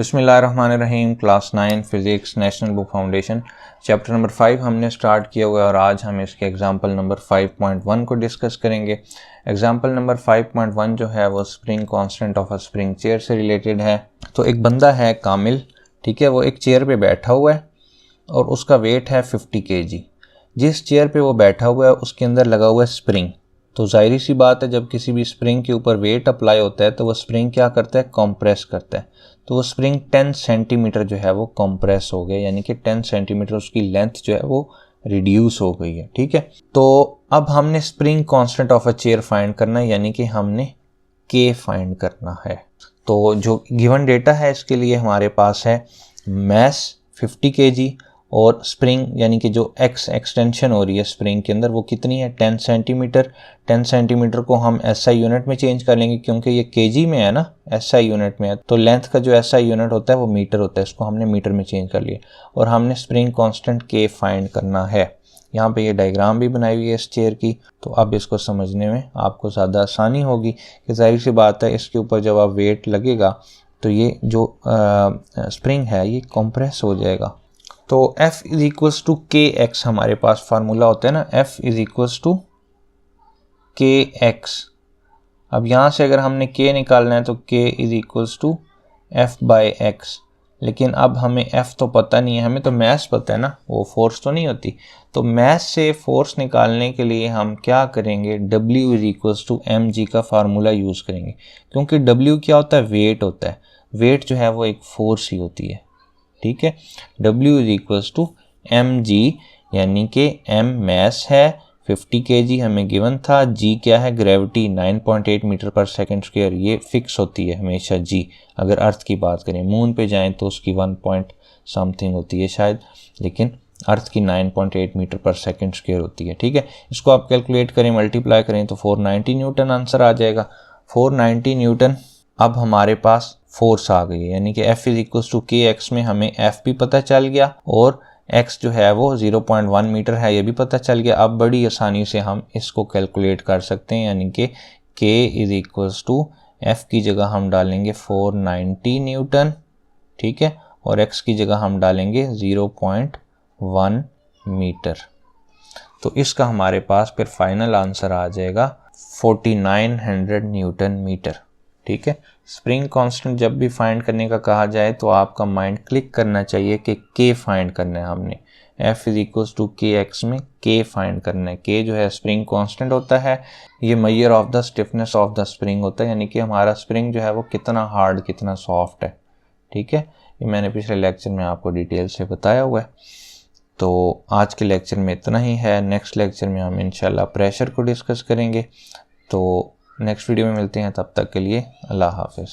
बिस्मिल्लाहिर्रहमानिर्रहीम। Class 9 physics national book foundation chapter number 5 हमने start किया हुआ है और आज हम इसके एग्जांपल नंबर 5.1 को डिस्कस करेंगे। एग्जांपल नंबर 5.1 जो है वो spring constant of a spring chair से रिलेटेड है। तो एक बंदा है कामिल, ठीक है, वो एक चेयर पे बैठा हुआ है और उसका वेट है 50 kg। जिस चेयर पे वो बैठा हुआ है उसके अंदर लगा हुआ है स्प्रिंग। तो जाहिर सी बात है, जब किसी भी स्प्रिंग के ऊपर वेट अप्लाई होता है तो वो स्प्रिंग क्या करता है, कंप्रेस करता है। तो वो स्प्रिंग 10 सेंटीमीटर जो है वो कंप्रेस हो गया, यानी कि 10 सेंटीमीटर उसकी लेंथ जो है वो रिड्यूस हो गई है। ठीक है, तो अब हमने spring constant of a chair find करना है, यानी कि हमने के फाइंड करना है। तो जो गिवन डेटा है इसके लिए हमारे पास है मैस 50 kg और स्प्रिंग यानी कि जो एक्स एक्सटेंशन हो रही है स्प्रिंग के अंदर वो कितनी है, 10 सेंटीमीटर। 10 सेंटीमीटर को हम एसआई यूनिट में चेंज कर लेंगे क्योंकि ये केजी में है ना, एसआई यूनिट में है। तो लेंथ का जो एसआई यूनिट होता है वो मीटर होता है, इसको हमने मीटर में चेंज कर लिया और हमने स्प्रिंग कांस्टेंट के फाइंड करना है। यहाँ पे ये डायग्राम भी बनाई हुई है इस चेयर की, तो अब इसको समझने में आपको ज़्यादा आसानी होगी कि जाहिर सी बात है इसके ऊपर जब आप वेट लगेगा तो ये जो स्प्रिंग है ये कंप्रेस हो जाएगा। तो F इज इक्वल्स टू के एक्स हमारे पास फार्मूला होता है ना, F इज इक्वल्स टू के एक्स। अब यहाँ से अगर हमने K निकालना है तो K is equals to F by x. लेकिन अब हमें F तो पता नहीं है, हमें तो मैस पता है ना, वो फोर्स तो नहीं होती। तो मैस से फोर्स निकालने के लिए हम क्या करेंगे, W is equals to mg का फार्मूला यूज़ करेंगे, क्योंकि W क्या होता है, वेट होता है। वेट जो है वो एक फोर्स ही होती है। ठीक है, W is equals to mg, यानी कि m मैस है 50 kg हमें गिवन था, g क्या है, ग्रेविटी 9.8 मीटर पर सेकंड स्क्वायर, ये फिक्स होती है हमेशा g। अगर अर्थ की बात करें, मून पे जाएं तो उसकी 1 पॉइंट समथिंग होती है शायद, लेकिन अर्थ की 9.8 मीटर पर सेकंड स्क्वायर होती है। ठीक है, इसको आप कैलकुलेट करें, मल्टीप्लाई करें तो 490 न्यूटन आंसर आ जाएगा। 490 न्यूटन। अब हमारे पास फोर्स आ गई है, यानी कि F इज इक्वल्स टू के एक्स में हमें F भी पता चल गया और X जो है वो 0.1 मीटर है, ये भी पता चल गया। अब बड़ी आसानी से हम इसको कैलकुलेट कर सकते हैं, यानी कि K is equals to F की जगह हम डालेंगे 490 न्यूटन, ठीक है, और X की जगह हम डालेंगे 0.1 मीटर। तो इसका हमारे पास फिर फाइनल आंसर आ जाएगा 4900 न्यूटन मीटर। ठीक है, स्प्रिंग कांस्टेंट जब भी फाइंड करने का कहा जाए तो आपका माइंड क्लिक करना चाहिए कि के फाइंड करना है हमने। F इज इक्वल्स टू के एक्स में के फाइंड करना है। के जो है स्प्रिंग कांस्टेंट होता है, ये measure of the stiffness of the spring होता है, यानी कि हमारा स्प्रिंग जो है वो कितना हार्ड कितना सॉफ्ट है। ठीक है, ये मैंने पिछले लेक्चर में आपको डिटेल से बताया हुआ है। तो आज के लेक्चर में इतना ही है। नेक्स्ट लेक्चर में हम इंशाल्लाह प्रेशर को डिस्कस करेंगे। तो नेक्स्ट वीडियो में मिलते हैं, तब तक के लिए अल्लाह हाफिज़।